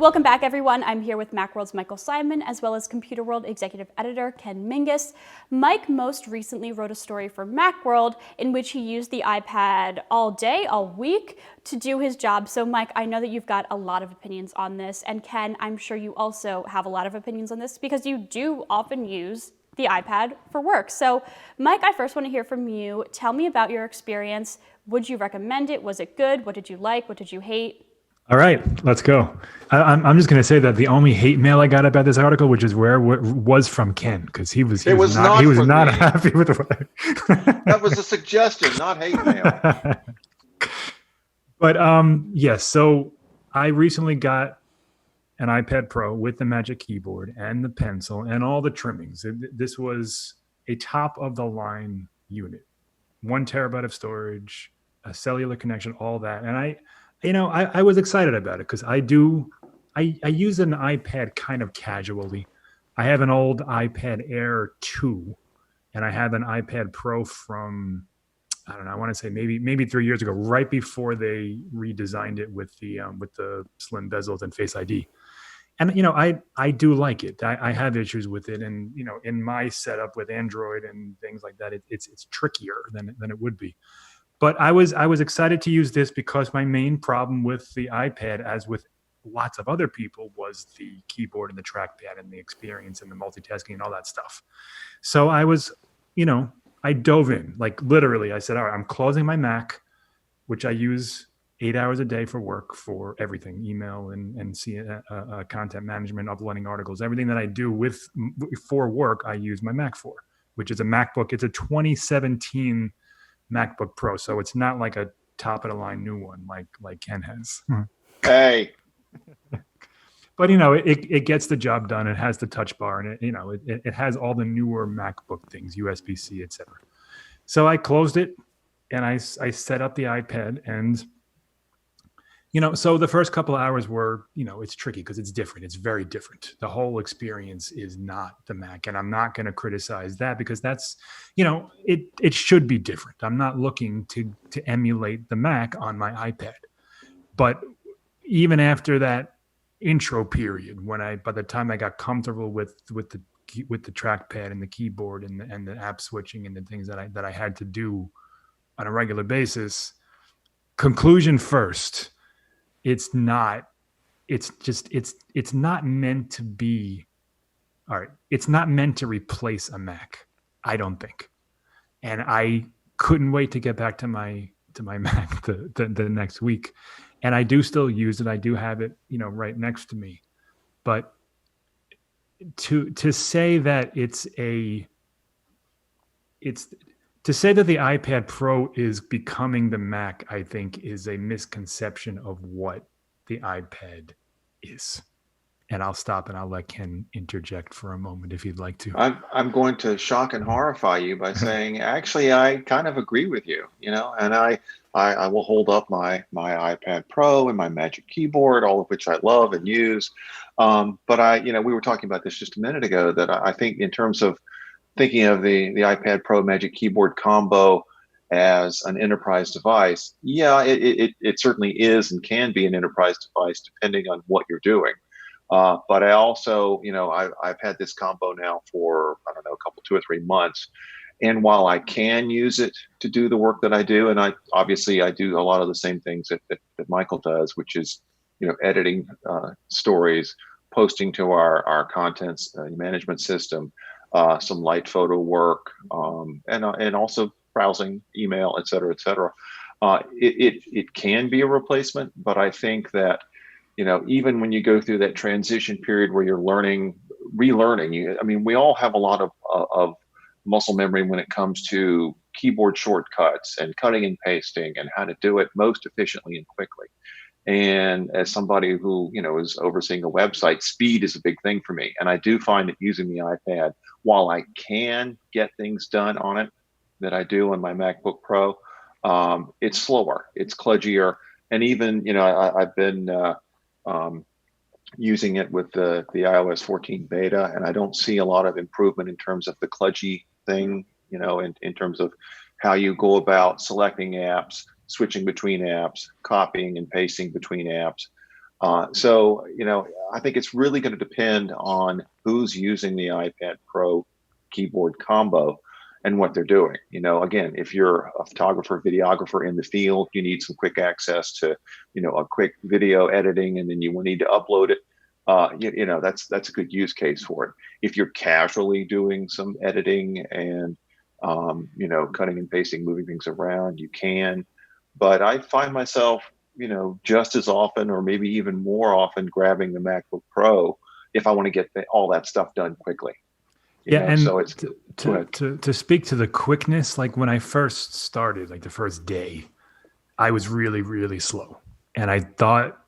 Welcome back, everyone. I'm here with Macworld's Michael Simon, as well as Computer World Executive Editor Ken Mingus. Mike most recently wrote a story for Macworld in which he used the iPad all day, all week, to do his job. So, Mike, I know that you've got a lot of opinions on this, and Ken, I'm sure you also have a lot of opinions on this because you do often use the iPad for work. So, Mike, I first want to hear from you. Tell me about your experience. Would you recommend it? Was it good? What did you like? What did you hate? All right, let's go. I'm just going to say that the only hate mail I got about this article, which is was from Ken, because he was not happy with the That was a suggestion, not hate mail. But yes, so I recently got an iPad Pro with the Magic Keyboard and the pencil and all the trimmings. This was a top of the line unit, 1 terabyte of storage, a cellular connection, all that, and I was excited about it because I use an iPad kind of casually. I have an old iPad Air 2, and I have an iPad Pro from, I don't know, I want to say maybe 3 years ago, right before they redesigned it with the slim bezels and Face ID. And I do like it. I have issues with it, and in my setup with Android and things like that, it's trickier than it would be. But I was excited to use this because my main problem with the iPad, as with lots of other people, was the keyboard and the trackpad and the experience and the multitasking and all that stuff. So I dove in, like literally. I said, all right, I'm closing my Mac, which I use 8 hours a day for work, for everything, email and content management, uploading articles, everything that I do for work, I use my Mac for, which is a MacBook. It's a 2017 MacBook Pro, so it's not like a top of the line new one like Ken has. Hey, but it gets the job done. It has the touch bar, and it has all the newer MacBook things, USB-C, etc. So I closed it and I set up the iPad, and so the first couple of hours were, it's tricky because it's different. It's very different. The whole experience is not the Mac, and I'm not going to criticize that because that's, it should be different. I'm not looking to emulate the Mac on my iPad. But even after that intro period, by the time I got comfortable with the trackpad and the keyboard and the app switching and the things that I had to do on a regular basis, conclusion first. It's not meant to be, all right, it's not meant to replace a Mac, I don't think. And I couldn't wait to get back to my Mac the next week. And I do still use it. I do have it, right next to me. But to say that to say that the iPad Pro is becoming the Mac, I think, is a misconception of what the iPad is. And I'll stop and I'll let Ken interject for a moment if he'd like to. I'm going to shock and horrify you by saying, actually, I kind of agree with you, and I will hold up my iPad Pro and my Magic Keyboard, all of which I love and use. But we were talking about this just a minute ago, that I think in terms of thinking of the iPad Pro Magic Keyboard combo as an enterprise device, yeah, it certainly is and can be an enterprise device depending on what you're doing. But I also, I've had this combo now for, I don't know, 2 or 3 months. And while I can use it to do the work that I do, and I do a lot of the same things that Michael does, which is, editing stories, posting to our contents management system, some light photo work, and also browsing email, et cetera, et cetera. It can be a replacement, but I think that, even when you go through that transition period where you're relearning, we all have a lot of muscle memory when it comes to keyboard shortcuts and cutting and pasting and how to do it most efficiently and quickly. And as somebody who, is overseeing a website, speed is a big thing for me. And I do find that using the iPad, while I can get things done on it that I do on my MacBook Pro, it's slower, it's kludgier. And even, I've been using it with the iOS 14 beta, and I don't see a lot of improvement in terms of the kludgy thing, in terms of how you go about selecting apps, switching between apps, copying and pasting between apps. So, I think it's really going to depend on who's using the iPad Pro keyboard combo and what they're doing. Again, if you're a photographer, videographer in the field, you need some quick access to, a quick video editing, and then you will need to upload it. That's a good use case for it. If you're casually doing some editing and, cutting and pasting, moving things around, you can. But I find myself, just as often or maybe even more often grabbing the MacBook Pro if I want to get all that stuff done quickly. And so it's to speak to the quickness, like when I first started, like the first day, I was really, really slow. And I thought,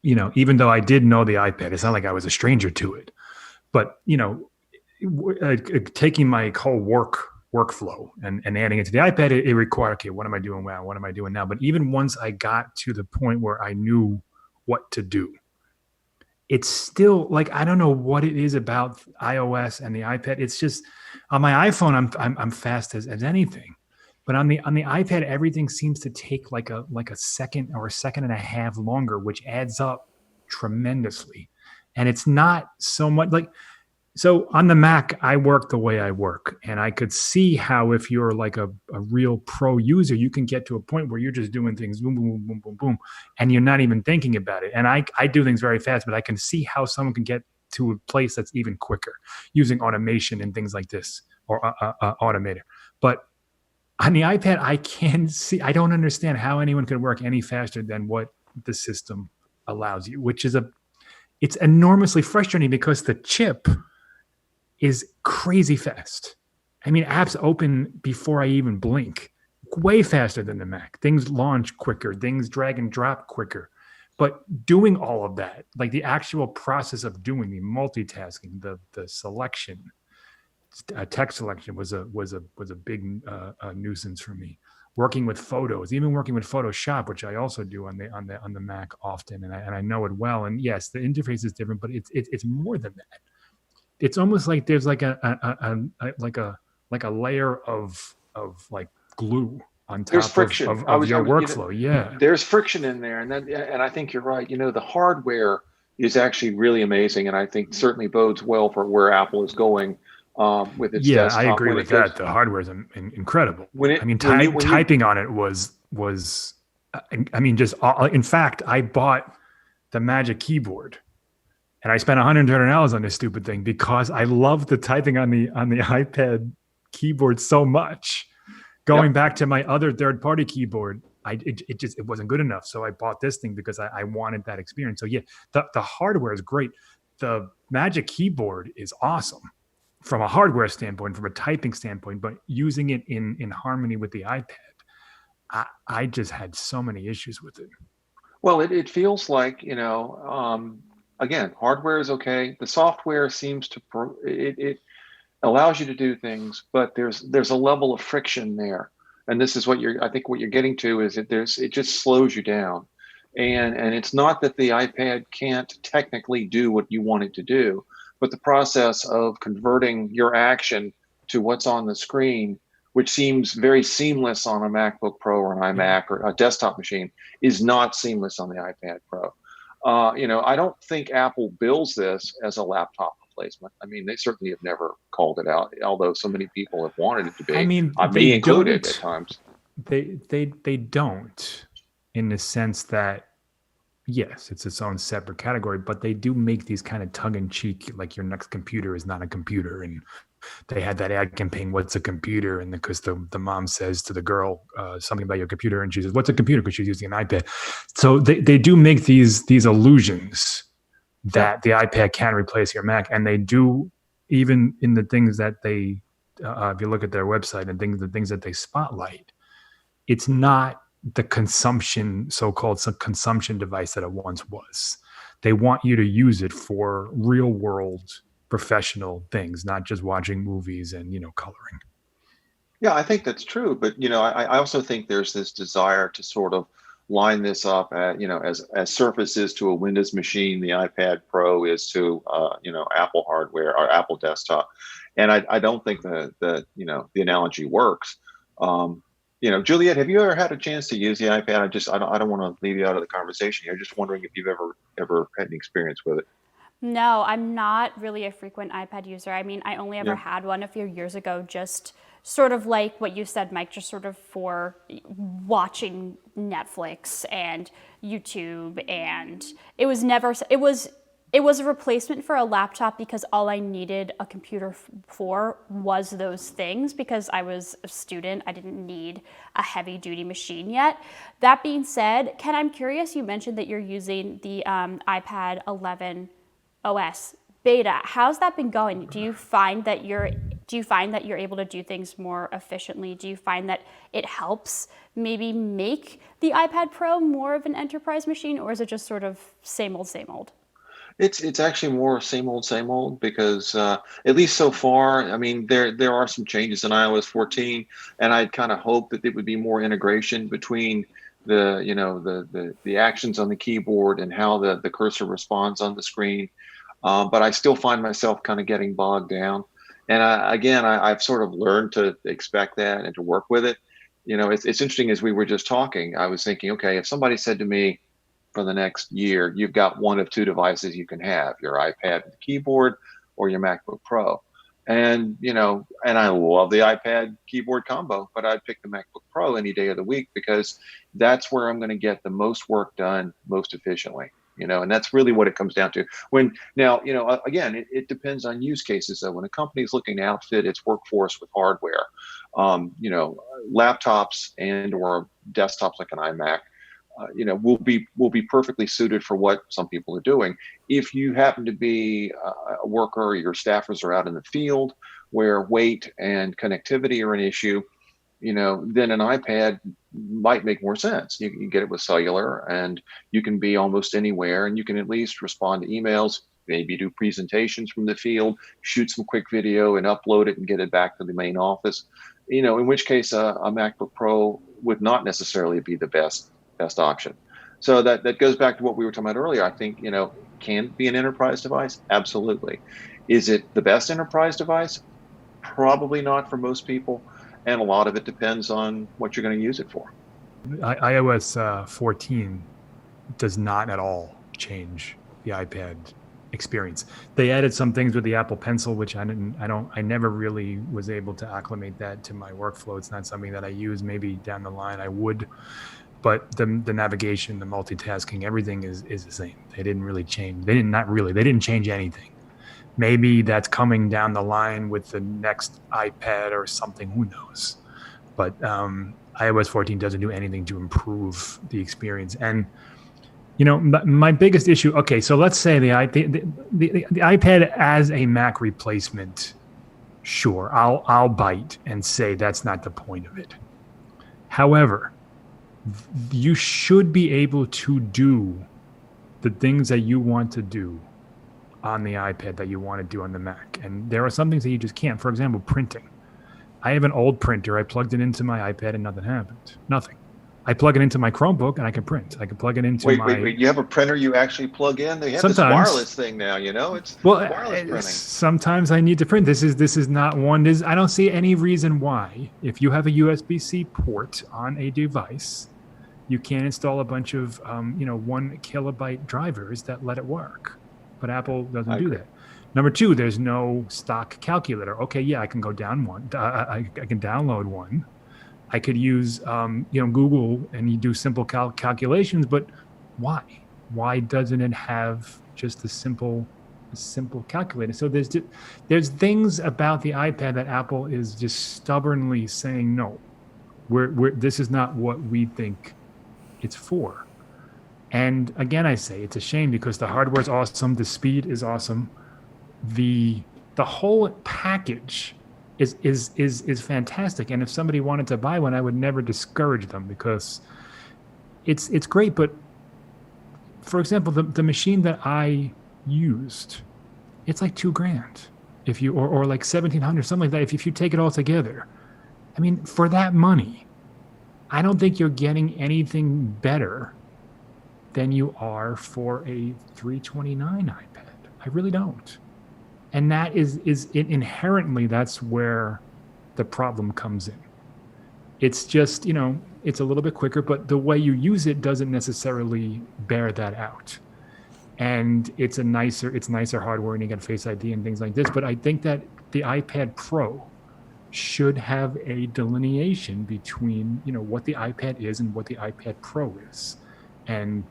even though I did know the iPad, it's not like I was a stranger to it. But, taking my whole workflow and adding it to the iPad, it required, okay, what am I doing now? What am I doing now? But even once I got to the point where I knew what to do, it's still like, I don't know what it is about iOS and the iPad. It's just on my iPhone, I'm fast as anything, but on the iPad, everything seems to take like a second or a second and a half longer, which adds up tremendously. And it's not so much like, so on the Mac, I work the way I work, and I could see how if you're like a real pro user, you can get to a point where you're just doing things boom, boom, boom, boom, boom, boom, and you're not even thinking about it. And I do things very fast, but I can see how someone can get to a place that's even quicker using automation and things like this, or Automator. But on the iPad, I don't understand how anyone could work any faster than what the system allows you, which is it's enormously frustrating because the chip is crazy fast. I mean, apps open before I even blink, way faster than the Mac. Things launch quicker, things drag and drop quicker. But doing all of that, like the actual process of doing the multitasking, the selection, text selection was a big nuisance for me. Working with photos, even working with Photoshop, which I also do on the Mac often, and I know it well. And yes, the interface is different, but it's more than that. It's almost like there's like a layer of like glue on top there's friction of your workflow. There's friction in there, and I think you're right. The hardware is actually really amazing, and I think certainly bodes well for where Apple is going with its desktop. I agree with that. The hardware is incredible. Typing on it was just in fact, I bought the Magic Keyboard. And I spent $130 on this stupid thing because I love the typing on the iPad keyboard so much. Going back to my other third-party keyboard, it wasn't good enough. So I bought this thing because I wanted that experience. So the hardware is great. The Magic Keyboard is awesome from a hardware standpoint, from a typing standpoint, but using it in harmony with the iPad, I just had so many issues with it. Well, it feels like, again, hardware is okay. The software seems to it allows you to do things, but there's a level of friction there, and this is what I think what you're getting to is that it just slows you down, and it's not that the iPad can't technically do what you want it to do, but the process of converting your action to what's on the screen, which seems very seamless on a MacBook Pro or an iMac or a desktop machine, is not seamless on the iPad Pro. I don't think Apple bills this as a laptop replacement. I mean, they certainly have never called it out, although so many people have wanted it to be. I mean, me included at times. They don't, in the sense that, yes, it's its own separate category, but they do make these kind of tongue-in-cheek, like your next computer is not a computer, and they had that ad campaign, "What's a computer?" And because the mom says to the girl something about your computer, and she says, "What's a computer?" because she's using an iPad. So they do make these illusions that the iPad can replace your Mac, and they do, even in the things that they, if you look at their website and the things that they spotlight, it's not the so-called consumption device that it once was. They want you to use it for real world professional things, not just watching movies and coloring. Yeah, I think that's true, but I also think there's this desire to sort of line this up at, as Surface is to a Windows machine, the iPad Pro is to Apple hardware or Apple desktop, and I don't think the analogy works. Juliet, have you ever had a chance to use the iPad? I don't want to leave you out of the conversation here. Just wondering if you've ever had any experience with it. No, I'm not really a frequent iPad user. I mean, I only ever Yeah. had one a few years ago, just sort of like what you said, Mike, just sort of for watching Netflix and YouTube. And it was never, it was a replacement for a laptop because all I needed a computer for was those things because I was a student. I didn't need a heavy duty machine yet. That being said, Ken, I'm curious, you mentioned that you're using the iPad 11 OS beta. How's that been going? Do you find that you're able to do things more efficiently? Do you find that it helps maybe make the iPad Pro more of an enterprise machine, or is it just sort of same old, same old? It's actually more same old because at least so far, I mean, there are some changes in iOS 14, and I'd kind of hoped that there would be more integration between the actions on the keyboard and how the cursor responds on the screen. But I still find myself kind of getting bogged down. And I've sort of learned to expect that and to work with it. It's interesting, as we were just talking, I was thinking, okay, if somebody said to me, for the next year, you've got one of two devices you can have: your iPad with keyboard or your MacBook Pro. And I love the iPad keyboard combo, but I'd pick the MacBook Pro any day of the week because that's where I'm going to get the most work done most efficiently. And that's really what it comes down to. Again, it depends on use cases. So when a company is looking to outfit its workforce with hardware, laptops and or desktops like an iMac, will be perfectly suited for what some people are doing. If you happen to be a worker or your staffers are out in the field where weight and connectivity are an issue, then an iPad might make more sense. You can get it with cellular, and you can be almost anywhere, and you can at least respond to emails, maybe do presentations from the field, shoot some quick video and upload it and get it back to the main office. In which case a MacBook Pro would not necessarily be the best option. So that goes back to what we were talking about earlier. I think, can it be an enterprise device? Absolutely. Is it the best enterprise device? Probably not for most people. And a lot of it depends on what you're going to use it for. iOS 14 does not at all change the iPad experience. They added some things with the Apple Pencil, which I never really was able to acclimate that to my workflow. It's not something that I use. Maybe down the line I would. But the navigation, the multitasking, everything is the same. They didn't really change. They didn't change anything. Maybe that's coming down the line with the next iPad or something. Who knows? But iOS 14 doesn't do anything to improve the experience. And my biggest issue. Okay, so let's say the iPad as a Mac replacement. Sure, I'll bite and say that's not the point of it. However, you should be able to do the things that you want to do on the iPad that you want to do on the Mac. And there are some things that you just can't. For example, printing. I have an old printer. I plugged it into my iPad and nothing happened. Nothing. I plug it into my Chromebook and I can print. I can plug it into Wait. You have a printer you actually plug in? They have this wireless thing now, it's wireless printing. Sometimes I need to print. This is not one. I don't see any reason why, if you have a USB-C port on a device, you can't install a bunch of 1 kilobyte drivers that let it work. But Apple doesn't do that. Number two, there's no stock calculator. Okay, yeah, I can go down one. I can download one. I could use Google and you do simple calculations. But why? Why doesn't it have just a simple calculator? So there's things about the iPad that Apple is just stubbornly saying no. This is not what we think it's for. And again, I say it's a shame because the hardware is awesome, the speed is awesome, the whole package is fantastic. And if somebody wanted to buy one, I would never discourage them because it's great. But for example, the machine that I used, it's like $2,000 if you or like $1,700, something like that. If you take it all together, I mean, for that money, I don't think you're getting anything better than you are for a $329 iPad. I really don't. And that is inherently, that's where the problem comes in. It's just, it's a little bit quicker, but the way you use it doesn't necessarily bear that out. And it's nicer hardware, and you get Face ID and things like this. But I think that the iPad Pro should have a delineation between, what the iPad is and what the iPad Pro is. And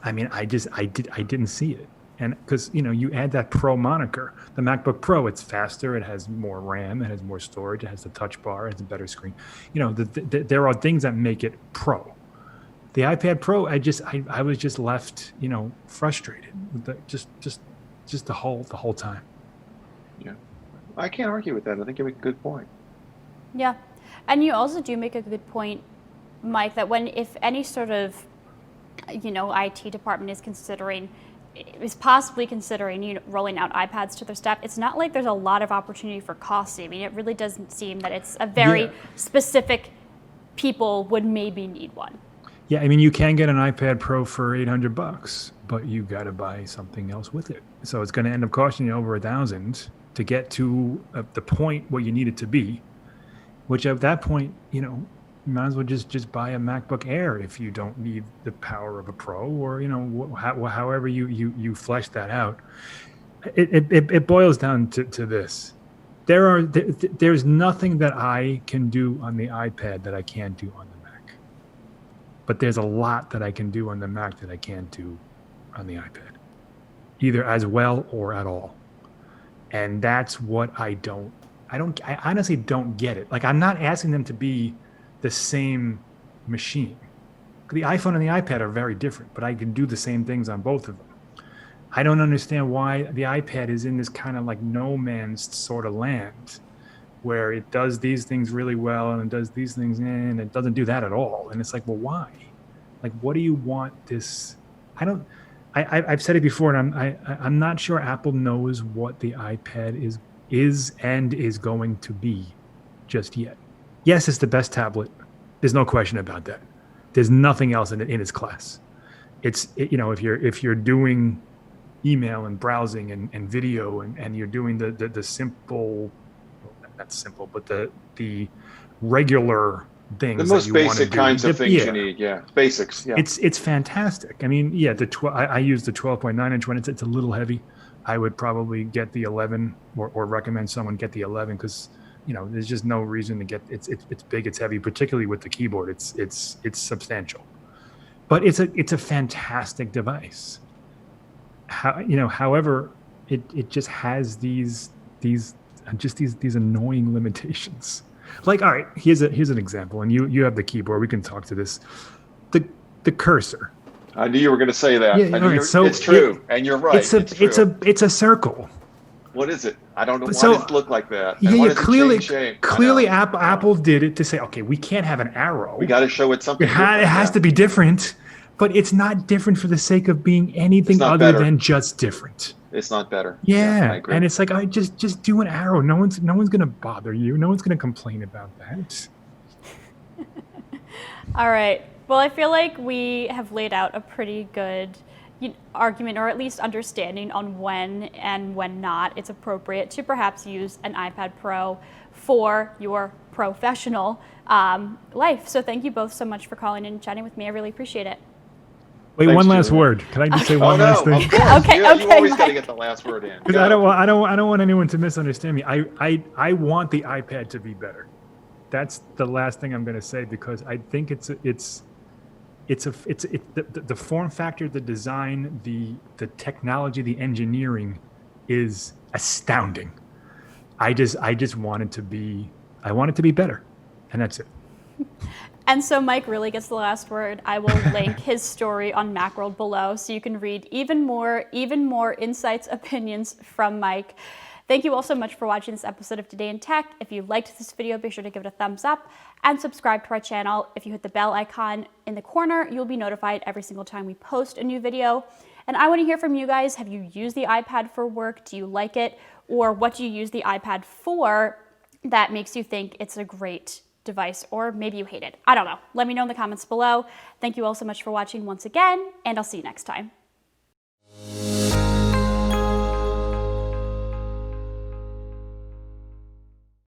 I mean, I didn't see it. And because, you add that Pro moniker, the MacBook Pro, it's faster, it has more RAM, it has more storage, it has the touch bar, it has a better screen. There are things that make it Pro. The iPad Pro, I was just left, frustrated with just the whole time. Yeah, I can't argue with that. I think you make a good point. Yeah, and you also do make a good point, Mike, that if any sort of, IT department is possibly considering, rolling out iPads to their staff, it's not like there's a lot of opportunity for cost saving. It really doesn't seem that it's a very specific people would maybe need one. Yeah, I mean, you can get an iPad Pro for $800, but you got to buy something else with it. So it's going to end up costing you over $1,000 to get to the point where you need it to be. Which at that point, you might as well just buy a MacBook Air if you don't need the power of a Pro, or however you flesh that out. It boils down to this: there's nothing that I can do on the iPad that I can't do on the Mac, but there's a lot that I can do on the Mac that I can't do on the iPad, either as well or at all. And that's what I honestly don't get it. Like, I'm not asking them to be the same machine. The iPhone and the iPad are very different, but I can do the same things on both of them. I don't understand why the iPad is in this kind of like no man's sort of land where it does these things really well and it does these things and it doesn't do that at all. And it's like, well, why? Like, what do you want this? I've said it before, and I'm not sure Apple knows what the iPad is going to be just yet. Yes, it's the best tablet. There's no question about that. There's nothing else in its class. If you're doing email and browsing and video and you're doing the simple, not simple, but the regular things, the most basic kinds of things you need. Yeah, basics. Yeah, it's fantastic. I mean, yeah, I use the 12.9 inch one. It's a little heavy. I would probably get the 11 or recommend someone get the 11 because there's just no reason to get it's big, it's heavy, particularly with the keyboard. It's substantial, but it's a fantastic device. However, it just has these annoying limitations. Like, all right, here's an example, and you have the keyboard. We can talk to this. The cursor. I knew you were going to say that. Yeah, right. So it's true, and you're right. It's a circle. What is it? I don't know. Why So- does it look like that? Yeah, And why yeah, does it clearly, change shape? clearly, I know. Apple did it to say, okay, we can't have an arrow. We got to show it something. It has to be different, but it's not different for the sake of being anything It's not other better. than just different. It's not better. I Yeah, agree. and it's like, I just do an arrow. No one's gonna bother you. No one's gonna complain about that. All right. Well, I feel like we have laid out a pretty good argument, or at least understanding on when and when not it's appropriate to perhaps use an iPad Pro for your professional life. So thank you both so much for calling in and chatting with me. I really appreciate it. Wait, Thanks, one last Julia. word. Can I just say Oh one no! last thing? Of course. Okay, Yeah, you okay, always got to Mike. get the last word in. Because Go. I don't want anyone to misunderstand me. I want the iPad to be better. That's the last thing I'm going to say, because I think the form factor, the design, the technology, the engineering is astounding. I want it to be better, and that's it. And so Mike really gets the last word. I will link his story on Macworld below so you can read even more insights, opinions from Mike. Thank you all so much for watching this episode of Today in Tech. If you liked this video, be sure to give it a thumbs up and subscribe to our channel. If you hit the bell icon in the corner, you'll be notified every single time we post a new video. And I want to hear from you guys. Have you used the iPad for work? Do you like it? Or what do you use the iPad for that makes you think it's a great device, or maybe you hate it? I don't know. Let me know in the comments below. Thank you all so much for watching once again, and I'll see you next time.